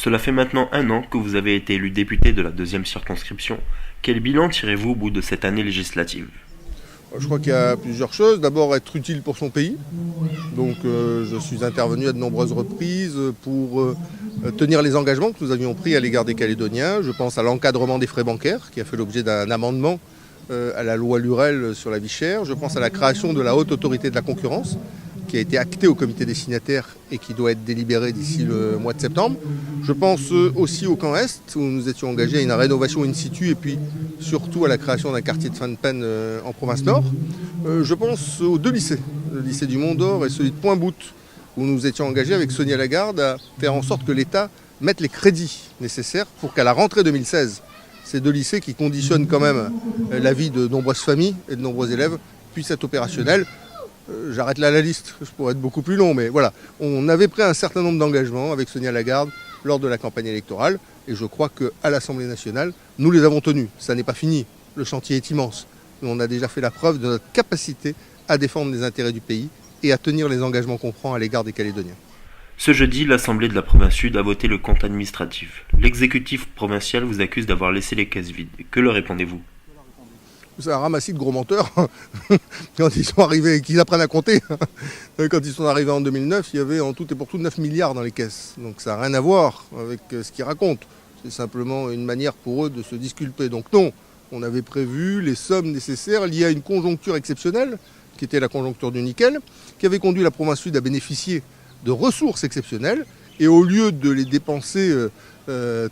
Cela fait maintenant un an que vous avez été élu député de la deuxième circonscription. Quel bilan tirez-vous au bout de cette année législative? Je crois qu'il y a plusieurs choses. D'abord, être utile pour son pays. Donc, je suis intervenu à de nombreuses reprises pour tenir les engagements que nous avions pris à l'égard des Calédoniens. Je pense à l'encadrement des frais bancaires, qui a fait l'objet d'un amendement à la loi Lurel sur la vie chère. Je pense à la création de la haute autorité de la concurrence, qui a été actée au comité des signataires et qui doit être délibérée d'ici le mois de septembre. Je pense aussi au camp Est, où nous étions engagés à une rénovation in situ et puis surtout à la création d'un quartier de fin de peine en province Nord. Je pense aux deux lycées, le lycée du Mont-d'Or et celui de Pointe-Bout, où nous étions engagés avec Sonia Lagarde à faire en sorte que l'État mette les crédits nécessaires pour qu'à la rentrée 2016, ces deux lycées qui conditionnent quand même la vie de nombreuses familles et de nombreux élèves puissent être opérationnels. J'arrête là la liste, je pourrais être beaucoup plus long, mais voilà. On avait pris un certain nombre d'engagements avec Sonia Lagarde lors de la campagne électorale, et je crois qu'à l'Assemblée nationale, nous les avons tenus. Ça n'est pas fini, le chantier est immense. Mais on a déjà fait la preuve de notre capacité à défendre les intérêts du pays et à tenir les engagements qu'on prend à l'égard des Calédoniens. Ce jeudi, l'Assemblée de la province Sud a voté le compte administratif. L'exécutif provincial vous accuse d'avoir laissé les caisses vides. Que leur répondez-vous? C'est un ramassis de gros menteurs. Quand ils sont arrivés et qu'ils apprennent à compter, quand ils sont arrivés en 2009, il y avait en tout et pour tout 9 milliards dans les caisses. Donc ça n'a rien à voir avec ce qu'ils racontent. C'est simplement une manière pour eux de se disculper. Donc non, on avait prévu les sommes nécessaires liées à une conjoncture exceptionnelle, qui était la conjoncture du nickel, qui avait conduit la province Sud à bénéficier de ressources exceptionnelles. Et au lieu de les dépenser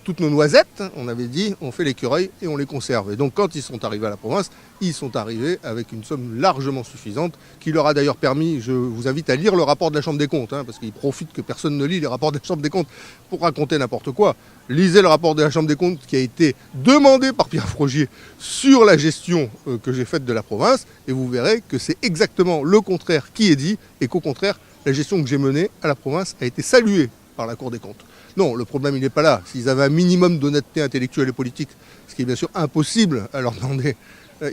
toutes nos noisettes, on avait dit on fait l'écureuil et on les conserve. Et donc quand ils sont arrivés à la province, ils sont arrivés avec une somme largement suffisante qui leur a d'ailleurs permis, je vous invite à lire le rapport de la Chambre des comptes, parce qu'ils profitent que personne ne lit les rapports de la Chambre des comptes pour raconter n'importe quoi. Lisez le rapport de la Chambre des comptes qui a été demandé par Pierre Frogier sur la gestion que j'ai faite de la province et vous verrez que c'est exactement le contraire qui est dit et qu'au contraire, la gestion que j'ai menée à la province a été saluée par la Cour des comptes. Non, le problème, il n'est pas là. S'ils avaient un minimum d'honnêteté intellectuelle et politique, ce qui est bien sûr impossible à leur demander,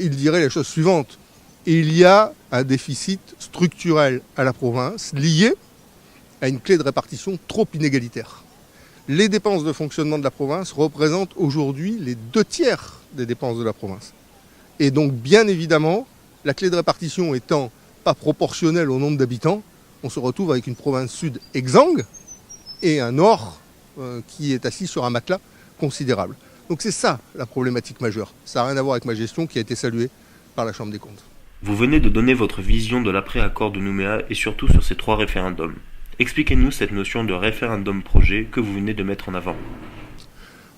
ils diraient la chose suivante. Il y a un déficit structurel à la province lié à une clé de répartition trop inégalitaire. Les dépenses de fonctionnement de la province représentent aujourd'hui les 2/3 des dépenses de la province. Et donc, bien évidemment, la clé de répartition étant pas proportionnelle au nombre d'habitants, on se retrouve avec une province sud exsangue et un nord qui est assis sur un matelas considérable. Donc c'est ça la problématique majeure. Ça n'a rien à voir avec ma gestion qui a été saluée par la Chambre des comptes. Vous venez de donner votre vision de l'après-accord de Nouméa et surtout sur ces 3 référendums. Expliquez-nous cette notion de référendum-projet que vous venez de mettre en avant.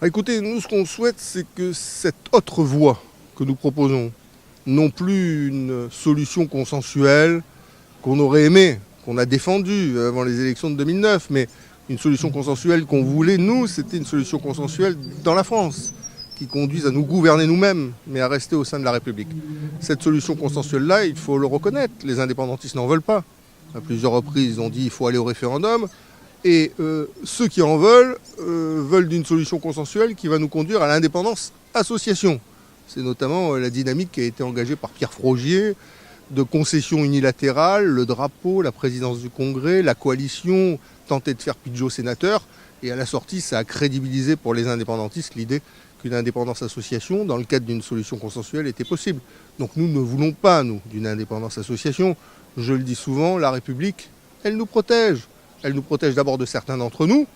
Écoutez, nous ce qu'on souhaite, c'est que cette autre voie que nous proposons, non plus une solution consensuelle qu'on aurait aimé, qu'on a défendue avant les élections de 2009, mais une solution consensuelle qu'on voulait, nous, c'était une solution consensuelle dans la France, qui conduise à nous gouverner nous-mêmes, mais à rester au sein de la République. Cette solution consensuelle-là, il faut le reconnaître, les indépendantistes n'en veulent pas. À plusieurs reprises, ils ont dit qu'il faut aller au référendum, et ceux qui en veulent, veulent d'une solution consensuelle qui va nous conduire à l'indépendance association. C'est notamment la dynamique qui a été engagée par Pierre Frogier, de concessions unilatérales, le drapeau, la présidence du Congrès, la coalition, tenter de faire Pidgeot sénateur. Et à la sortie, ça a crédibilisé pour les indépendantistes l'idée qu'une indépendance association, dans le cadre d'une solution consensuelle, était possible. Donc nous ne voulons pas, nous, d'une indépendance association. Je le dis souvent, la République, elle nous protège. Elle nous protège d'abord de certains d'entre nous.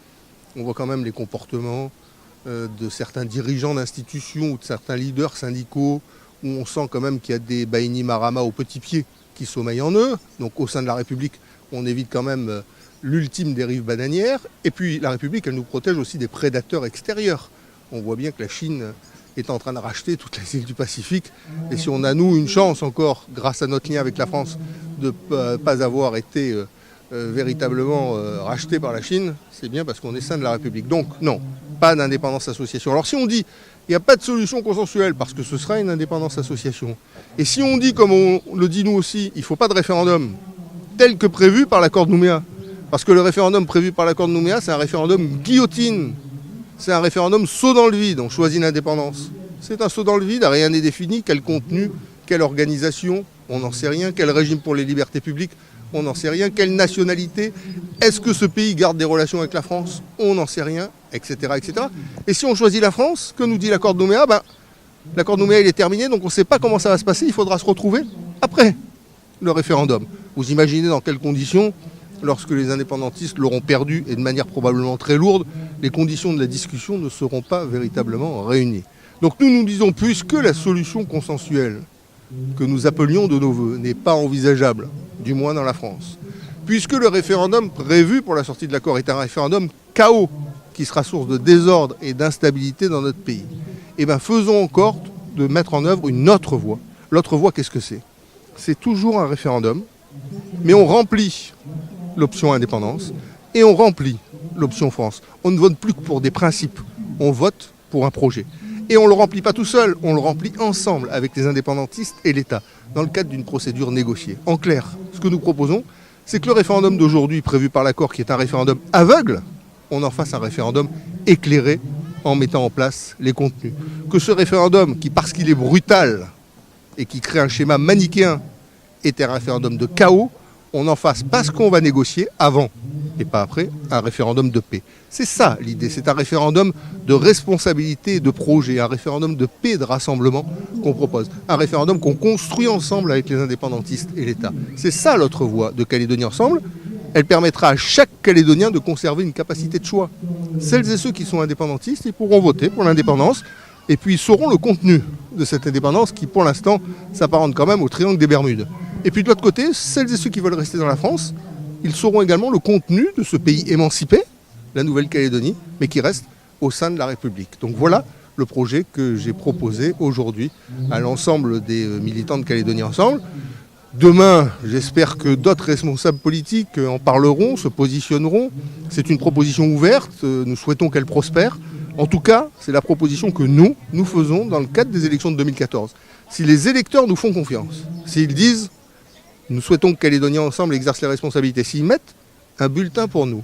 On voit quand même les comportements de certains dirigeants d'institutions ou de certains leaders syndicaux où on sent quand même qu'il y a des Baini Marama au petit pied qui sommeillent en eux. Donc au sein de la République, on évite quand même l'ultime dérive bananière. Et puis la République, elle nous protège aussi des prédateurs extérieurs. On voit bien que la Chine est en train de racheter toutes les îles du Pacifique. Et si on a, nous, une chance encore, grâce à notre lien avec la France, de ne pas avoir été véritablement racheté par la Chine, c'est bien parce qu'on est sein de la République. Donc non, pas d'indépendance association. Alors si on dit il n'y a pas de solution consensuelle parce que ce sera une indépendance association. Et si on dit, comme on le dit nous aussi, il ne faut pas de référendum tel que prévu par l'accord de Nouméa, parce que le référendum prévu par l'accord de Nouméa, c'est un référendum guillotine, c'est un référendum saut dans le vide, on choisit l'indépendance. C'est un saut dans le vide, rien n'est défini, quel contenu, quelle organisation, on n'en sait rien, quel régime pour les libertés publiques, On n'en sait rien. Quelle nationalité? Est-ce que ce pays garde des relations avec la France? On n'en sait rien, etc., etc. Et si on choisit la France, que nous dit l'accord de Nouméa? L'accord de Nouméa, il est terminé, donc on ne sait pas comment ça va se passer. Il faudra se retrouver après le référendum. Vous imaginez dans quelles conditions, lorsque les indépendantistes l'auront perdu, et de manière probablement très lourde, les conditions de la discussion ne seront pas véritablement réunies. Donc nous disons, puisque la solution consensuelle que nous appelions de nos voeux n'est pas envisageable, du moins dans la France, puisque le référendum prévu pour la sortie de l'accord est un référendum chaos, qui sera source de désordre et d'instabilité dans notre pays, eh bien faisons encore de mettre en œuvre une autre voie. L'autre voie, qu'est-ce que c'est? C'est toujours un référendum, mais on remplit l'option indépendance et on remplit l'option France. On ne vote plus que pour des principes, on vote pour un projet. Et on ne le remplit pas tout seul, on le remplit ensemble avec les indépendantistes et l'État, dans le cadre d'une procédure négociée. En clair, ce que nous proposons, c'est que le référendum d'aujourd'hui, prévu par l'accord, qui est un référendum aveugle, on en fasse un référendum éclairé en mettant en place les contenus. Que ce référendum, qui parce qu'il est brutal et qui crée un schéma manichéen, est un référendum de chaos, on en fasse, parce qu'on va négocier avant et pas après, un référendum de paix. C'est ça l'idée, c'est un référendum de responsabilité et de projet, un référendum de paix et de rassemblement qu'on propose, un référendum qu'on construit ensemble avec les indépendantistes et l'État. C'est ça l'autre voie de Calédonie Ensemble. Elle permettra à chaque Calédonien de conserver une capacité de choix. Celles et ceux qui sont indépendantistes, ils pourront voter pour l'indépendance et puis ils sauront le contenu de cette indépendance qui, pour l'instant, s'apparente quand même au triangle des Bermudes. Et puis de l'autre côté, celles et ceux qui veulent rester dans la France, ils sauront également le contenu de ce pays émancipé, la Nouvelle-Calédonie, mais qui reste au sein de la République. Donc voilà le projet que j'ai proposé aujourd'hui à l'ensemble des militants de Calédonie Ensemble. Demain, j'espère que d'autres responsables politiques en parleront, se positionneront. C'est une proposition ouverte, nous souhaitons qu'elle prospère. En tout cas, c'est la proposition que nous faisons dans le cadre des élections de 2014. Si les électeurs nous font confiance, s'ils disent « nous souhaitons que Calédonie Ensemble exerce les responsabilités », s'ils mettent un bulletin pour nous,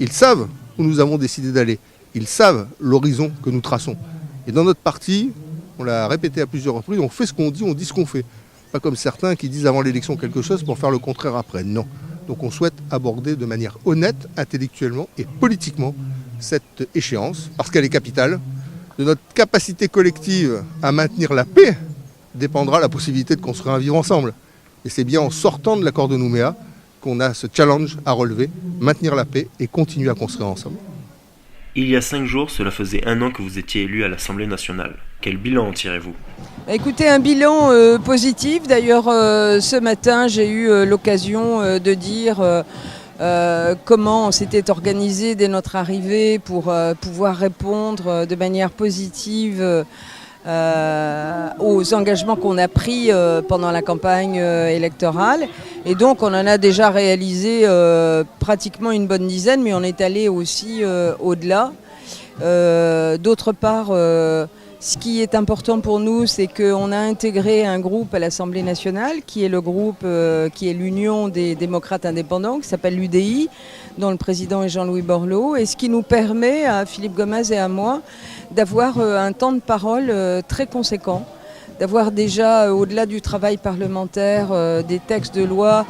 ils savent où nous avons décidé d'aller, ils savent l'horizon que nous traçons. Et dans notre parti, on l'a répété à plusieurs reprises, on fait ce qu'on dit, on dit ce qu'on fait. Pas comme certains qui disent avant l'élection quelque chose pour faire le contraire après. Non. Donc on souhaite aborder de manière honnête, intellectuellement et politiquement cette échéance, parce qu'elle est capitale. De notre capacité collective à maintenir la paix dépendra la possibilité de construire un vivre ensemble. Et c'est bien en sortant de l'accord de Nouméa qu'on a ce challenge à relever, maintenir la paix et continuer à construire ensemble. Il y a 5 jours, cela faisait 1 an que vous étiez élu à l'Assemblée nationale. Quel bilan en tirez-vous? Écoutez, un bilan positif. D'ailleurs, ce matin, j'ai eu l'occasion de dire comment on s'était organisé dès notre arrivée pour pouvoir répondre de manière positive aux engagements qu'on a pris pendant la campagne électorale. Et donc, on en a déjà réalisé pratiquement une bonne dizaine, mais on est allé aussi au-delà. D'autre part, ce qui est important pour nous, c'est qu'on a intégré un groupe à l'Assemblée nationale, qui est le groupe, qui est l'Union des démocrates indépendants, qui s'appelle l'UDI, dont le président est Jean-Louis Borloo, et ce qui nous permet, à Philippe Gomez et à moi, d'avoir un temps de parole très conséquent, d'avoir déjà, au-delà du travail parlementaire, des textes de loi,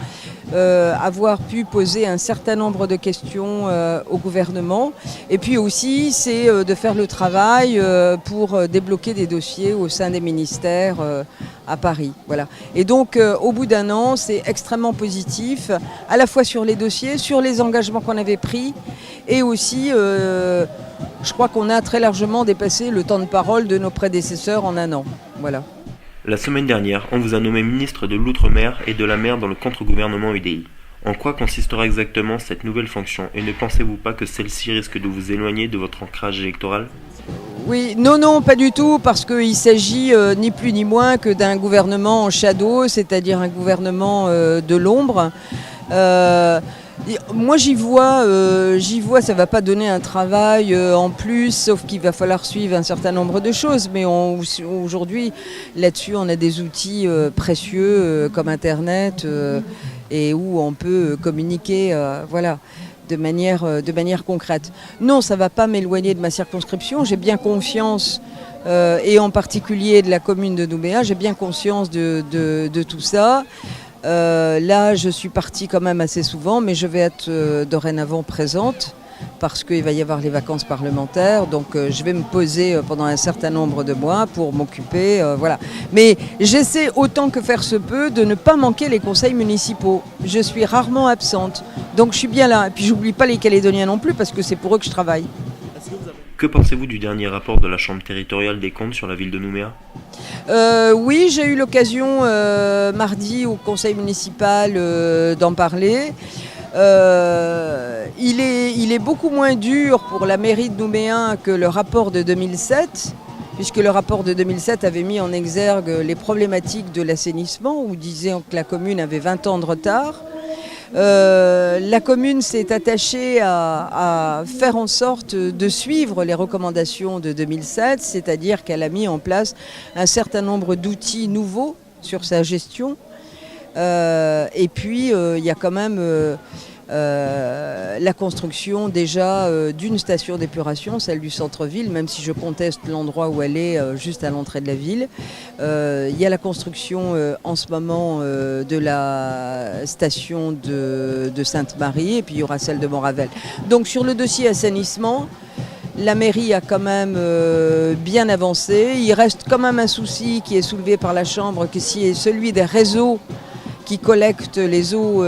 avoir pu poser un certain nombre de questions au gouvernement. Et puis aussi, c'est de faire le travail pour débloquer des dossiers au sein des ministères à Paris. Voilà. Et donc, au bout d'1 an, c'est extrêmement positif, à la fois sur les dossiers, sur les engagements qu'on avait pris, et aussi, je crois qu'on a très largement dépassé le temps de parole de nos prédécesseurs en 1 an. Voilà. La semaine dernière, on vous a nommé ministre de l'Outre-mer et de la mer dans le contre-gouvernement UDI. En quoi consistera exactement cette nouvelle fonction et ne pensez-vous pas que celle-ci risque de vous éloigner de votre ancrage électoral ? Oui, non, pas du tout, parce qu'il s'agit ni plus ni moins que d'un gouvernement en shadow, c'est-à-dire un gouvernement de l'ombre. Moi j'y vois, ça va pas donner un travail en plus, sauf qu'il va falloir suivre un certain nombre de choses. Mais aujourd'hui, là-dessus, on a des outils précieux comme Internet et où on peut communiquer, voilà, de manière concrète. Non, ça va pas m'éloigner de ma circonscription. J'ai bien confiance, et en particulier de la commune de Nouméa, j'ai bien conscience de tout ça. Là, je suis partie quand même assez souvent, mais je vais être dorénavant présente parce qu'il va y avoir les vacances parlementaires. Donc, je vais me poser pendant un certain nombre de mois pour m'occuper. Voilà. Mais j'essaie autant que faire se peut de ne pas manquer les conseils municipaux. Je suis rarement absente. Donc, je suis bien là. Et puis, j'oublie pas les Calédoniens non plus parce que c'est pour eux que je travaille. Que pensez-vous du dernier rapport de la Chambre territoriale des comptes sur la ville de Nouméa ? Oui, j'ai eu l'occasion mardi au conseil municipal d'en parler. Il est beaucoup moins dur pour la mairie de Nouméa que le rapport de 2007, puisque le rapport de 2007 avait mis en exergue les problématiques de l'assainissement, où disait que la commune avait 20 ans de retard. La commune s'est attachée à faire en sorte de suivre les recommandations de 2007, c'est-à-dire qu'elle a mis en place un certain nombre d'outils nouveaux sur sa gestion. Et puis, il y a quand même la construction déjà d'une station d'épuration, celle du centre-ville, même si je conteste l'endroit où elle est, juste à l'entrée de la ville. Il y a la construction en ce moment de la station de Sainte-Marie, et puis il y aura celle de Montravel. Donc sur le dossier assainissement, la mairie a quand même bien avancé. Il reste quand même un souci qui est soulevé par la Chambre, qui est celui des réseaux qui collectent les eaux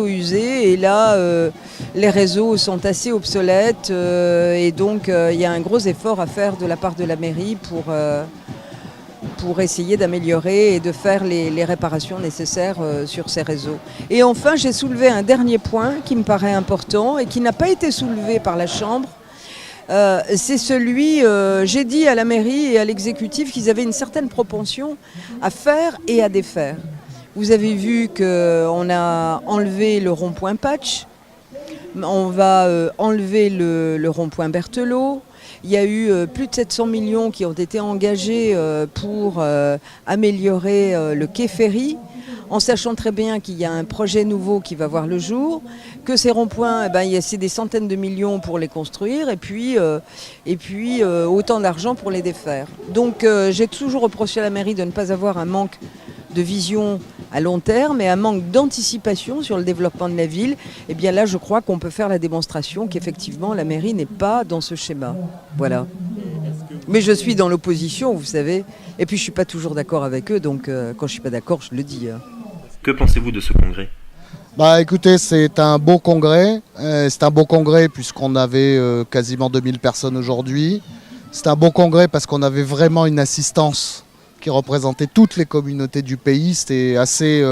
usées. Et là, les réseaux sont assez obsolètes. Et donc, il y a un gros effort à faire de la part de la mairie pour essayer d'améliorer et de faire les réparations nécessaires sur ces réseaux. Et enfin, j'ai soulevé un dernier point qui me paraît important et qui n'a pas été soulevé par la Chambre. C'est celui, j'ai dit à la mairie et à l'exécutif qu'ils avaient une certaine propension à faire et à défaire. Vous avez vu qu'on a enlevé le rond-point Patch, on va enlever le rond-point Berthelot. Il y a eu plus de 700 millions qui ont été engagés pour améliorer le quai ferry, en sachant très bien qu'il y a un projet nouveau qui va voir le jour, que ces ronds-points, c'est des centaines de millions pour les construire, et puis autant d'argent pour les défaire. Donc j'ai toujours reproché à la mairie de ne pas avoir un manque de vision à long terme et un manque d'anticipation sur le développement de la ville. Et bien là, je crois qu'on peut faire la démonstration qu'effectivement, la mairie n'est pas dans ce schéma. Voilà. Mais je suis dans l'opposition, vous savez, et puis je ne suis pas toujours d'accord avec eux, donc quand je ne suis pas d'accord, je le dis. Que pensez-vous de ce congrès ? Écoutez, c'est un beau congrès. C'est un beau congrès puisqu'on avait quasiment 2000 personnes aujourd'hui. C'est un beau congrès parce qu'on avait vraiment une assistance qui représentait toutes les communautés du pays. C'était assez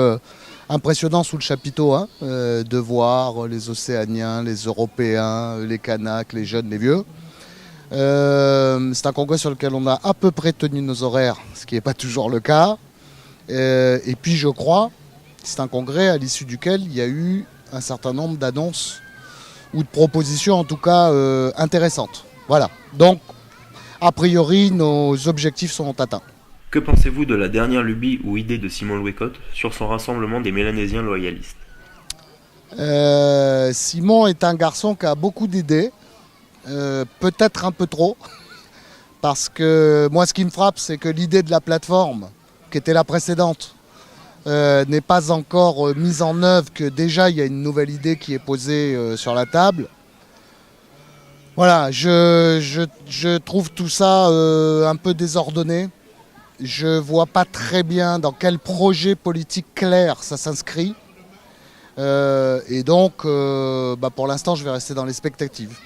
impressionnant sous le chapiteau de voir les Océaniens, les Européens, les Kanaks, les jeunes, les vieux. C'est un congrès sur lequel on a à peu près tenu nos horaires, ce qui n'est pas toujours le cas. Et puis je crois que c'est un congrès à l'issue duquel il y a eu un certain nombre d'annonces ou de propositions en tout cas intéressantes. Voilà. Donc a priori nos objectifs sont atteints. Que pensez-vous de la dernière lubie ou idée de Simon Louécotte sur son rassemblement des Mélanésiens loyalistes ? Simon est un garçon qui a beaucoup d'idées, peut-être un peu trop, parce que moi ce qui me frappe c'est que l'idée de la plateforme, qui était la précédente, n'est pas encore mise en œuvre, que déjà il y a une nouvelle idée qui est posée sur la table. Voilà, je trouve tout ça un peu désordonné. Je ne vois pas très bien dans quel projet politique clair ça s'inscrit. Et donc, pour l'instant, je vais rester dans les spectatives.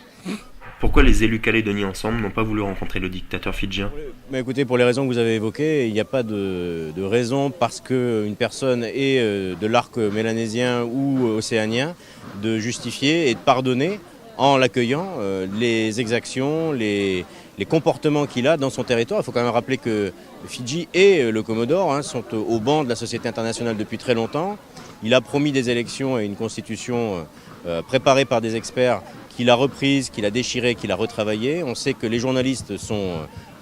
Pourquoi les élus calédoniens ensemble n'ont pas voulu rencontrer le dictateur fidjien ? Écoutez, pour les raisons que vous avez évoquées, il n'y a pas de raison parce qu'une personne est de l'arc mélanésien ou océanien de justifier et de pardonner en l'accueillant les exactions, les comportements qu'il a dans son territoire. Il faut quand même rappeler que Fidji et le Comodore sont au banc de la société internationale depuis très longtemps. Il a promis des élections et une constitution préparée par des experts qu'il a reprise, qu'il a déchirée, qu'il a retravaillée. On sait que les journalistes sont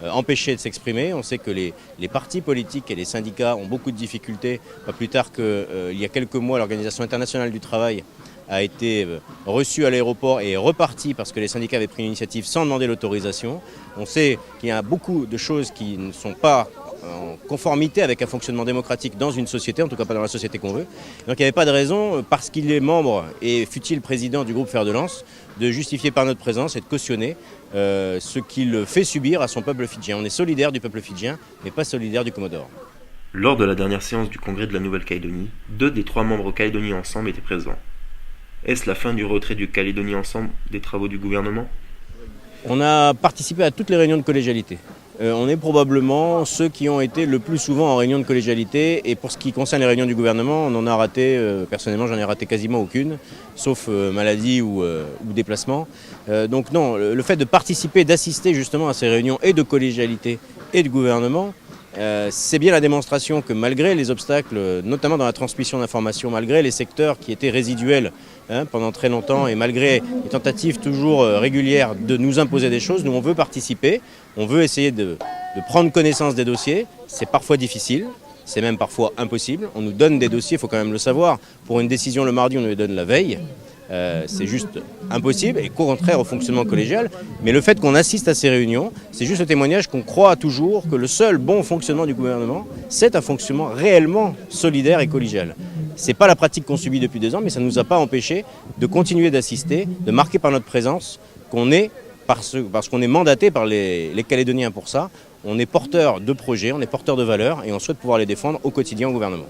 empêchés de s'exprimer. On sait que les partis politiques et les syndicats ont beaucoup de difficultés. Pas plus tard qu'il y a quelques mois, l'Organisation internationale du travail a été reçu à l'aéroport et est reparti parce que les syndicats avaient pris une initiative sans demander l'autorisation. On sait qu'il y a beaucoup de choses qui ne sont pas en conformité avec un fonctionnement démocratique dans une société, en tout cas pas dans la société qu'on veut. Donc il n'y avait pas de raison, parce qu'il est membre et fut-il président du groupe Fer de Lance, de justifier par notre présence et de cautionner ce qu'il fait subir à son peuple fidjien. On est solidaire du peuple fidjien, mais pas solidaire du Comodore. Lors de la dernière séance du congrès de la Nouvelle-Calédonie, 2 des 3 membres Calédonie Ensemble étaient présents. Est-ce la fin du retrait du Calédonie Ensemble des travaux du gouvernement ? On a participé à toutes les réunions de collégialité. On est probablement ceux qui ont été le plus souvent en réunion de collégialité, et pour ce qui concerne les réunions du gouvernement, on en a raté, personnellement j'en ai raté quasiment aucune, sauf maladie ou déplacement. Donc non, le fait de participer, d'assister justement à ces réunions et de collégialité et de gouvernement, c'est bien la démonstration que malgré les obstacles, notamment dans la transmission d'informations, malgré les secteurs qui étaient résiduels pendant très longtemps et malgré les tentatives toujours régulières de nous imposer des choses, nous on veut participer, on veut essayer de prendre connaissance des dossiers. C'est parfois difficile, c'est même parfois impossible. On nous donne des dossiers, il faut quand même le savoir. Pour une décision le mardi, on nous les donne la veille. C'est juste impossible et contraire au fonctionnement collégial. Mais le fait qu'on assiste à ces réunions, c'est juste le témoignage qu'on croit toujours que le seul bon fonctionnement du gouvernement, c'est un fonctionnement réellement solidaire et collégial. Ce n'est pas la pratique qu'on subit depuis 2 ans, mais ça ne nous a pas empêché de continuer d'assister, de marquer par notre présence qu'on est, parce qu'on est mandaté par les Calédoniens pour ça, on est porteur de projets, on est porteur de valeurs et on souhaite pouvoir les défendre au quotidien au gouvernement.